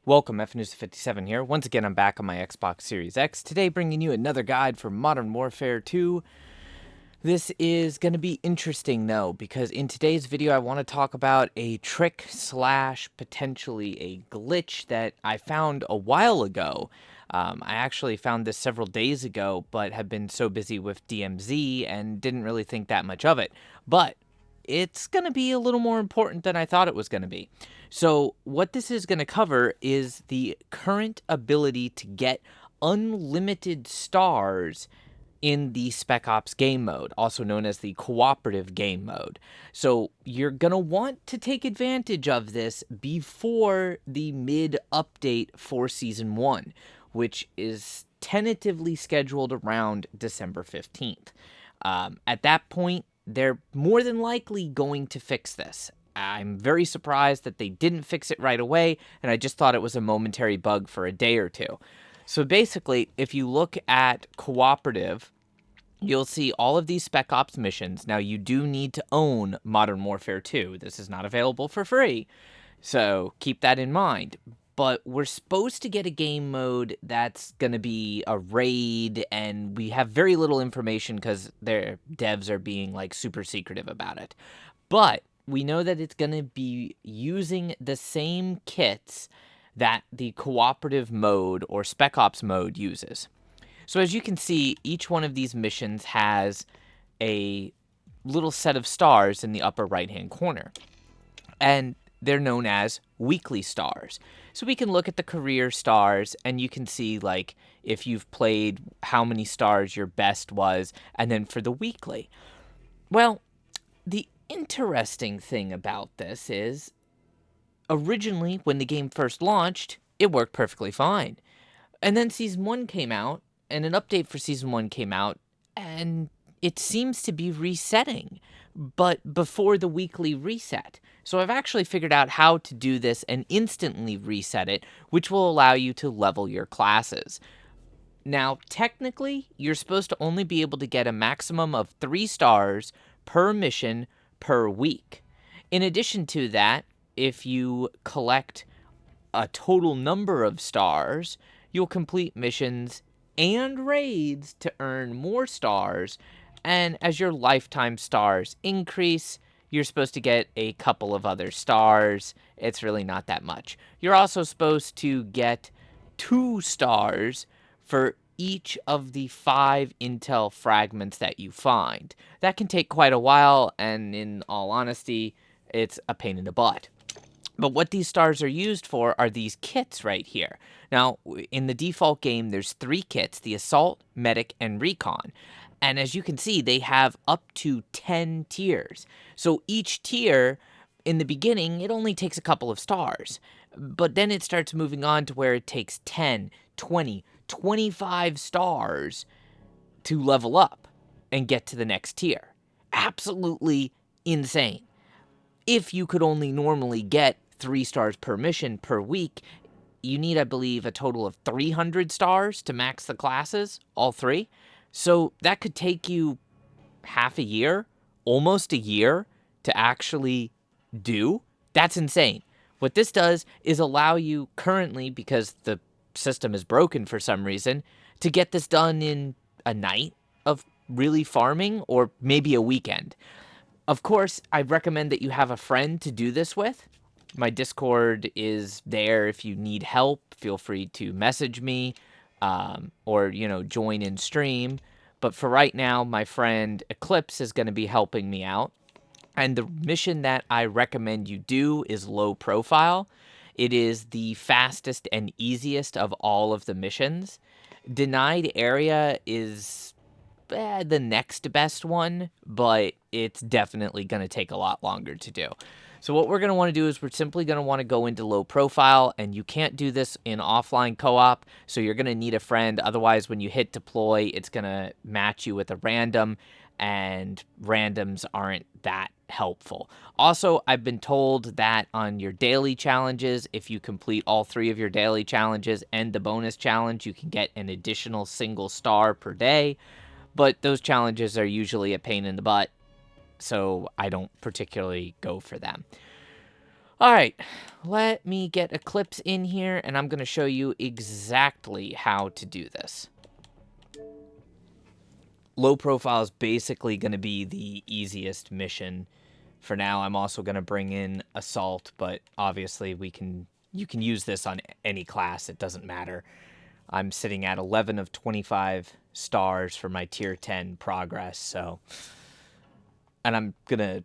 Welcome, FNews57 here. Once again, I'm back on my Xbox Series X, today bringing you another guide for Modern Warfare 2. This is going to be interesting, though, because in today's video, I want to talk about a trick slash potentially a glitch that I found a while ago. I actually found this several days ago, but have been so busy with DMZ and didn't really think that much of it. But it's going to be a little more important than I thought it was going to be. So what this is going to cover is the current ability to get unlimited stars in the Spec Ops game mode, also known as the cooperative game mode. So you're going to want to take advantage of this before the mid-update for Season 1, which is tentatively scheduled around December 15th. At that point, they're more than likely going to fix this. I'm very surprised that they didn't fix it right away, and I just thought it was a momentary bug for a day or two. So basically, if you look at cooperative, you'll see all of these Spec Ops missions. Now, you do need to own Modern Warfare 2. This is not available for free, so keep that in mind. But we're supposed to get a game mode that's going to be a raid, and we have very little information because their devs are being like super secretive about it. But we know that it's going to be using the same kits that the cooperative mode or Spec Ops mode uses. So as you can see, each one of these missions has a little set of stars in the upper right-hand corner. And they're known as weekly stars. So we can look at the career stars and you can see like if you've played how many stars your best was, and then for the weekly. Well, the interesting thing about this is originally when the game first launched, it worked perfectly fine. And then Season 1 came out and an update for Season 1 came out and it seems to be resetting, but before the weekly reset. So I've actually figured out how to do this and instantly reset it, which will allow you to level your classes. Now, technically, you're supposed to only be able to get a maximum of 3 stars per mission per week. In addition to that, if you collect a total number of stars, you'll complete missions and raids to earn more stars, and as your lifetime stars increase, you're supposed to get a couple of other stars. It's really not that much. You're also supposed to get 2 stars for each of the 5 intel fragments that you find. That can take quite a while, and in all honesty, it's a pain in the butt. But what these stars are used for are these kits right here. Now, in the default game, there's 3 kits, the Assault, Medic, and Recon. And as you can see, they have up to 10 tiers. So each tier, in the beginning, it only takes a couple of stars. But then it starts moving on to where it takes 10, 20, 25 stars to level up and get to the next tier. Absolutely insane. If you could only normally get 3 stars per mission per week, you need, I believe, a total of 300 stars to max the classes, all 3. So that could take you half a year, almost a year, to actually do. That's insane. What this does is allow you currently, because the system is broken for some reason, to get this done in a night of really farming or maybe a weekend. Of course, I recommend that you have a friend to do this with. My Discord is there if you need help. Feel free to message me or, join in stream. But for right now, my friend Eclipse is going to be helping me out. And the mission that I recommend you do is low profile. It is the fastest and easiest of all of the missions. Denied area is the next best one, but it's definitely going to take a lot longer to do. So what we're going to want to do is we're simply going to want to go into low profile, and you can't do this in offline co-op, so you're going to need a friend. Otherwise, when you hit deploy, it's going to match you with a random, and randoms aren't that helpful. Also, I've been told that on your daily challenges, if you complete all 3 of your daily challenges and the bonus challenge, you can get an additional single star per day. But those challenges are usually a pain in the butt, so I don't particularly go for them. All right, let me get Eclipse in here, and I'm going to show you exactly how to do this. Low profile is basically going to be the easiest mission. For now, I'm also going to bring in Assault, but obviously you can use this on any class. It doesn't matter. I'm sitting at 11 of 25 stars for my tier 10 progress, so... And I'm going to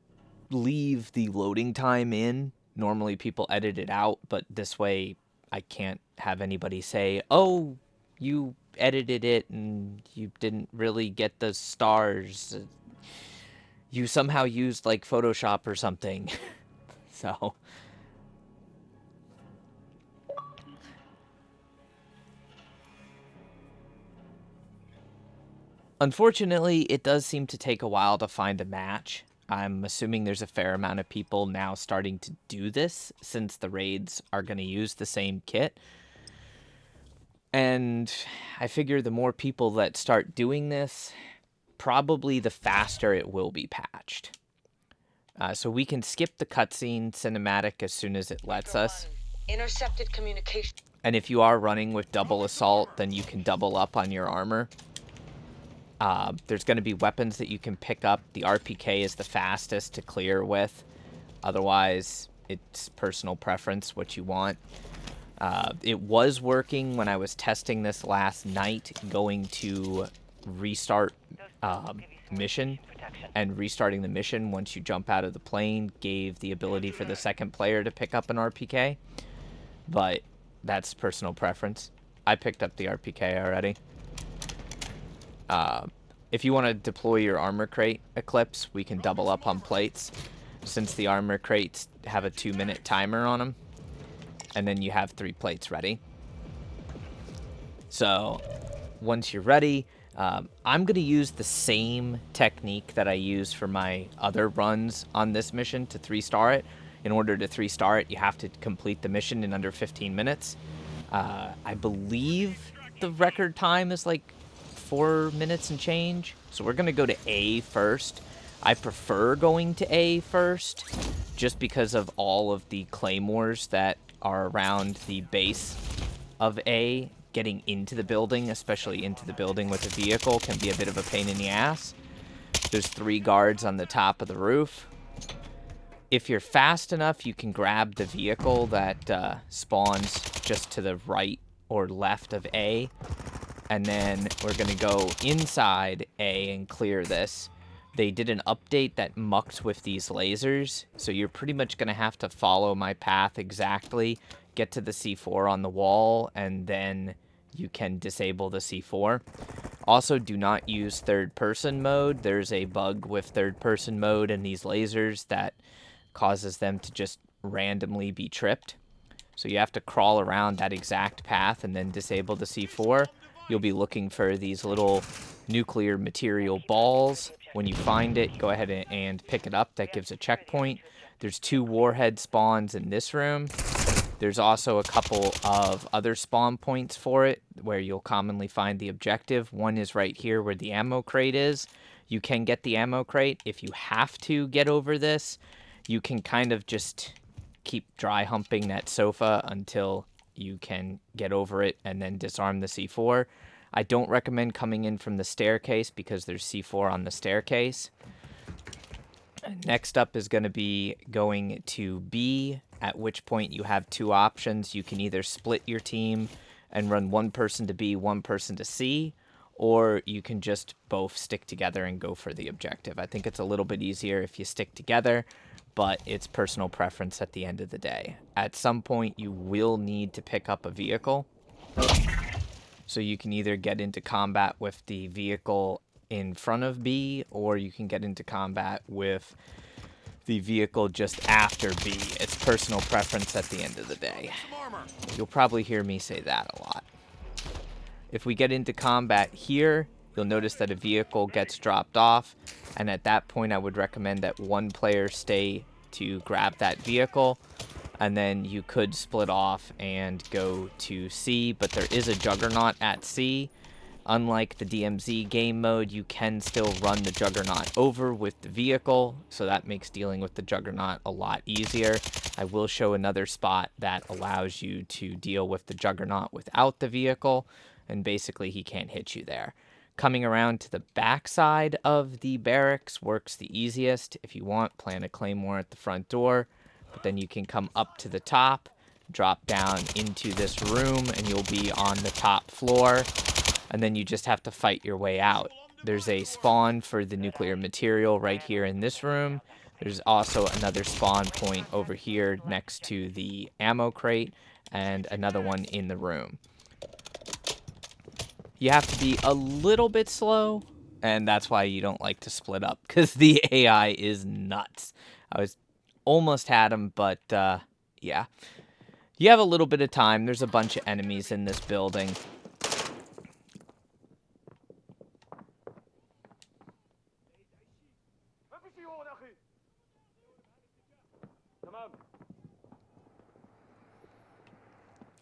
leave the loading time in. Normally people edit it out, but this way I can't have anybody say, oh, you edited it and you didn't really get the stars. You somehow used like Photoshop or something. So unfortunately, it does seem to take a while to find a match. I'm assuming there's a fair amount of people now starting to do this since the raids are going to use the same kit. And I figure the more people that start doing this, probably the faster it will be patched. So we can skip the cutscene cinematic as soon as it lets us. Intercepted communication. And if you are running with double assault, then you can double up on your armor. There's going to be weapons that you can pick up. The RPK is the fastest to clear with. Otherwise, it's personal preference, what you want. It was working when I was testing this last night, going to restart mission. And restarting the mission once you jump out of the plane gave the ability for the second player to pick up an RPK. But that's personal preference. I picked up the RPK already. If you want to deploy your armor crate, Eclipse, we can double up on plates. Since the armor crates have a 2-minute timer on them. And then you have 3 plates ready. So, once you're ready, I'm going to use the same technique that I use for my other runs on this mission to 3-star it. In order to 3-star it, you have to complete the mission in under 15 minutes. I believe the record time is like 4 minutes and change. So we're going to go to A first. I prefer going to A first, just because of all of the claymores that are around the base of A. Getting into the building, especially into the building with a vehicle, can be a bit of a pain in the ass. There's 3 guards on the top of the roof. If you're fast enough, you can grab the vehicle that spawns just to the right or left of A. And then we're going to go inside A and clear this. They did an update that mucked with these lasers, so you're pretty much going to have to follow my path exactly, get to the C4 on the wall, and then you can disable the C4. Also, do not use third-person mode. There's a bug with third-person mode and these lasers that causes them to just randomly be tripped. So you have to crawl around that exact path and then disable the C4. You'll be looking for these little nuclear material balls. When you find it, go ahead and pick it up. That gives a checkpoint. There's 2 warhead spawns in this room. There's also a couple of other spawn points for it where you'll commonly find the objective. One is right here where the ammo crate is. You can get the ammo crate. If you have to get over this, you can kind of just keep dry humping that sofa until you can get over it and then disarm the C4. I don't recommend coming in from the staircase because there's C4 on the staircase. Next up is going to be going to B, at which point you have 2 options. You can either split your team and run one person to B, one person to C, or you can just both stick together and go for the objective. I think it's a little bit easier if you stick together, but it's personal preference at the end of the day. At some point, you will need to pick up a vehicle. So you can either get into combat with the vehicle in front of B, or you can get into combat with the vehicle just after B. It's personal preference at the end of the day. You'll probably hear me say that a lot. If we get into combat here, you'll notice that a vehicle gets dropped off, and at that point I would recommend that one player stay to grab that vehicle, and then you could split off and go to C, but there is a juggernaut at C, Unlike the DMZ game mode, you can still run the Juggernaut over with the vehicle, so that makes dealing with the Juggernaut a lot easier. I will show another spot that allows you to deal with the Juggernaut without the vehicle, and basically he can't hit you there. Coming around to the back side of the barracks works the easiest. If you want, plant a claymore at the front door, but then you can come up to the top, drop down into this room, and you'll be on the top floor. And then you just have to fight your way out. There's a spawn for the nuclear material right here in this room. There's also another spawn point over here next to the ammo crate, and another one in the room. You have to be a little bit slow, and that's why you don't like to split up, because the AI is nuts. I was almost had him, but yeah. You have a little bit of time. There's a bunch of enemies in this building.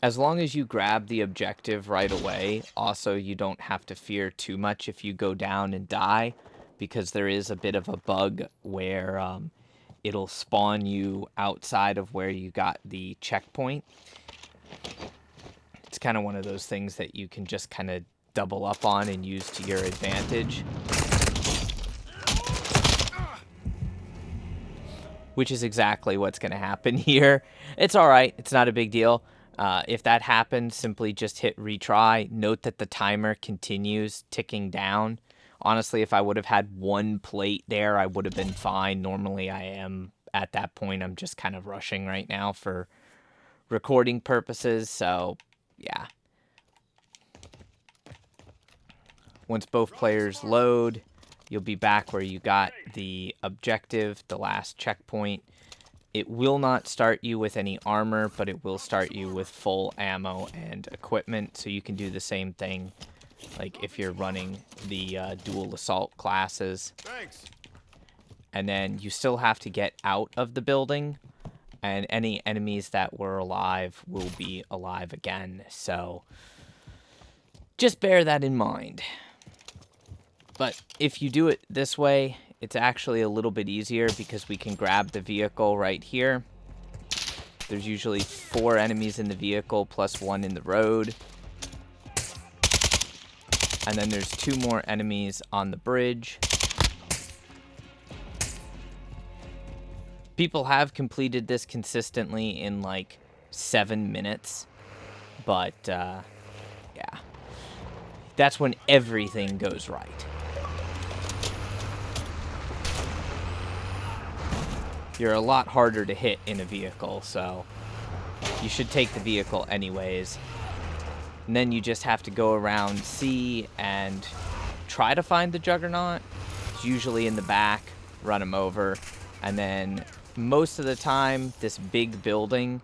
As long as you grab the objective right away, also you don't have to fear too much if you go down and die, because there is a bit of a bug where it'll spawn you outside of where you got the checkpoint. It's kind of one of those things that you can just kind of double up on and use to your advantage. Which is exactly what's going to happen here. It's alright, it's not a big deal. If that happens, simply just hit retry. Note that the timer continues ticking down. Honestly, if I would have had one plate there, I would have been fine. Normally, I am at that point. I'm just kind of rushing right now for recording purposes, so yeah. Once both players load, you'll be back where you got the objective, the last checkpoint. It will not start you with any armor, but it will start you with full ammo and equipment, so you can do the same thing, like if you're running the dual assault classes. Thanks. And then you still have to get out of the building, and any enemies that were alive will be alive again, so just bear that in mind. But if you do it this way, it's actually a little bit easier because we can grab the vehicle right here. There's usually 4 enemies in the vehicle plus 1 in the road. And then there's 2 more enemies on the bridge. People have completed this consistently in like 7 minutes. But, yeah. That's when everything goes right. You're a lot harder to hit in a vehicle, so you should take the vehicle anyways. And then you just have to go around C and try to find the Juggernaut. It's usually in the back, run him over. And then most of the time, this big building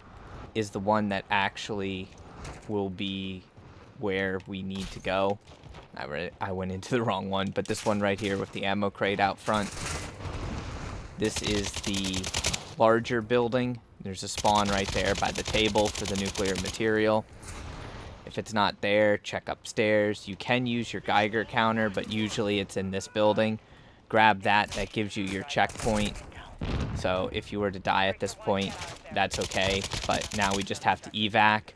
is the one that actually will be where we need to go. I went into the wrong one, but this one right here with the ammo crate out front. This is the larger building. There's a spawn right there by the table for the nuclear material. If it's not there, check upstairs. You can use your Geiger counter, but usually it's in this building. Grab that. That gives you your checkpoint. So if you were to die at this point, that's okay. But now we just have to evac.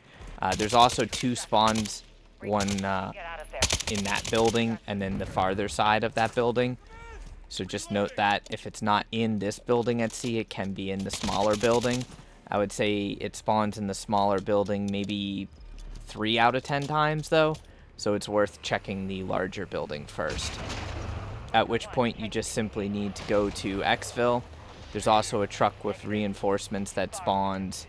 There's also 2 spawns. One in that building and then the farther side of that building. So just note that if it's not in this building at C, it can be in the smaller building. I would say it spawns in the smaller building maybe 3 out of 10 times though. So it's worth checking the larger building first. At which point you just simply need to go to Xville. There's also a truck with reinforcements that spawns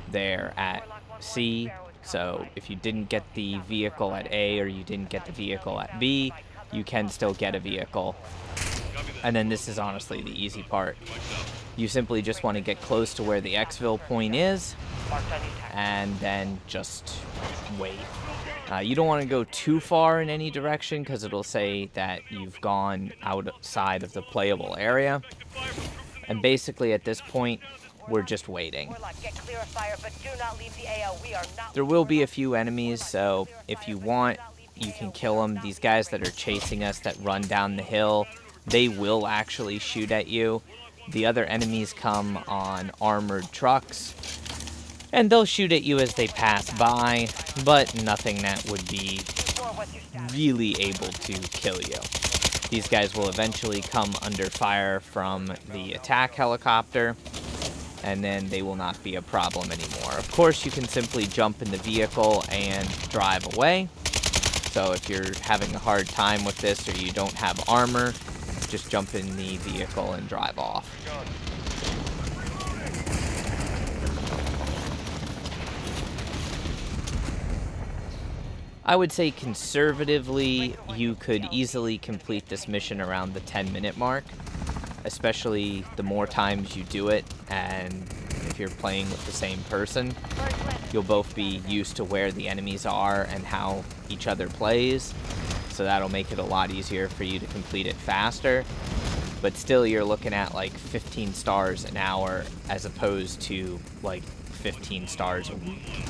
there at C. So if you didn't get the vehicle at A or you didn't get the vehicle at B, you can still get a vehicle. And then this is honestly the easy part. You simply just want to get close to where the Xville point is, and then just wait. You don't want to go too far in any direction because it'll say that you've gone outside of the playable area. And basically at this point, we're just waiting. There will be a few enemies, so if you want, you can kill them. These guys that are chasing us that run down the hill, they will actually shoot at you. The other enemies come on armored trucks, and they'll shoot at you as they pass by, but nothing that would be really able to kill you. These guys will eventually come under fire from the attack helicopter, and then they will not be a problem anymore. Of course, you can simply jump in the vehicle and drive away. So if you're having a hard time with this or you don't have armor, just jump in the vehicle and drive off. I would say conservatively, you could easily complete this mission around the 10-minute mark, especially the more times you do it, and if you're playing with the same person, you'll both be used to where the enemies are and how each other plays, so that'll make it a lot easier for you to complete it faster. But still, you're looking at like 15 stars an hour as opposed to like 15 stars a week.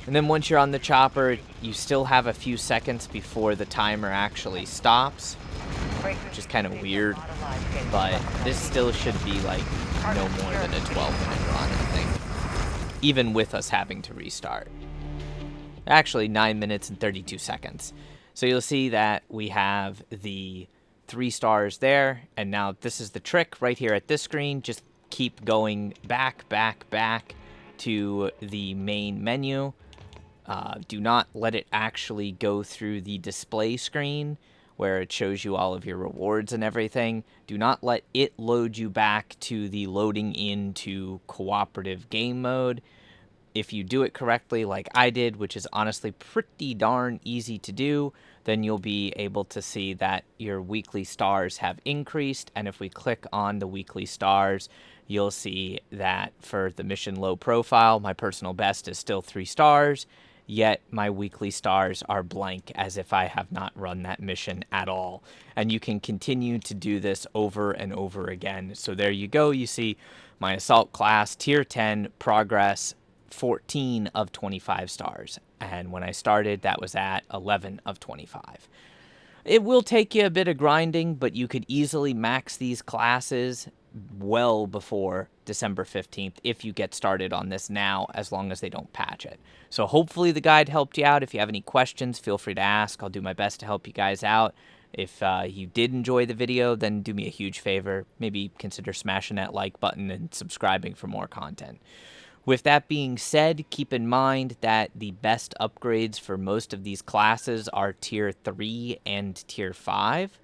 And then once you're on the chopper, you still have a few seconds before the timer actually stops, which is kind of weird, but this still should be like no more than a 12-minute run, I think, even with us having to restart. Actually, 9 minutes and 32 seconds. So you'll see that we have the 3 stars there, and now this is the trick right here at this screen. Just keep going back to the main menu. Do not let it actually go through the display screen where it shows you all of your rewards and everything. Do not let it load you back to the loading into cooperative game mode. If you do it correctly like I did, which is honestly pretty darn easy to do, then you'll be able to see that your weekly stars have increased. And if we click on the weekly stars, you'll see that for the mission low profile, my personal best is still 3 stars, yet my weekly stars are blank as if I have not run that mission at all. And you can continue to do this over and over again. So there you go. You see my assault class, tier 10, progress, 14 of 25 stars. And when I started, that was at 11 of 25. It will take you a bit of grinding, but you could easily max these classes well before December 15th if you get started on this now, as long as they don't patch it. So hopefully the guide helped you out. If you have any questions, feel free to ask. I'll do my best to help you guys out. If you did enjoy the video, then do me a huge favor. Maybe consider smashing that like button and subscribing for more content. With that being said, keep in mind that the best upgrades for most of these classes are Tier 3 and Tier 5.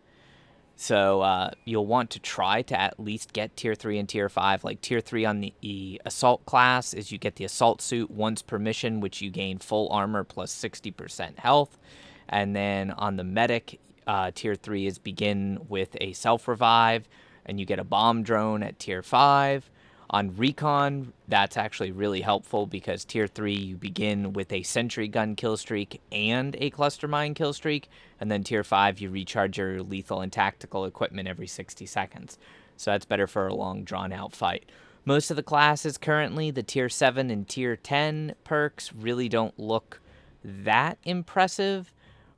So you'll want to try to at least get Tier 3 and Tier 5. Like Tier 3 on the Assault class is you get the Assault Suit once per mission, which you gain full armor plus 60% health. And then on the Medic, Tier 3 is begin with a Self-Revive, and you get a Bomb Drone at Tier 5. On Recon, that's actually really helpful because Tier 3, you begin with a Sentry Gun kill streak and a Cluster Mine kill streak, and then Tier 5, you recharge your lethal and tactical equipment every 60 seconds. So that's better for a long, drawn-out fight. Most of the classes currently, the Tier 7 and Tier 10 perks really don't look that impressive.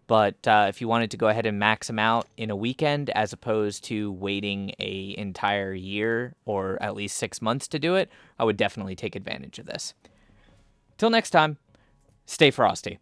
But if you wanted to go ahead and max them out in a weekend as opposed to waiting an entire year or at least 6 months to do it, I would definitely take advantage of this. Till next time, stay frosty.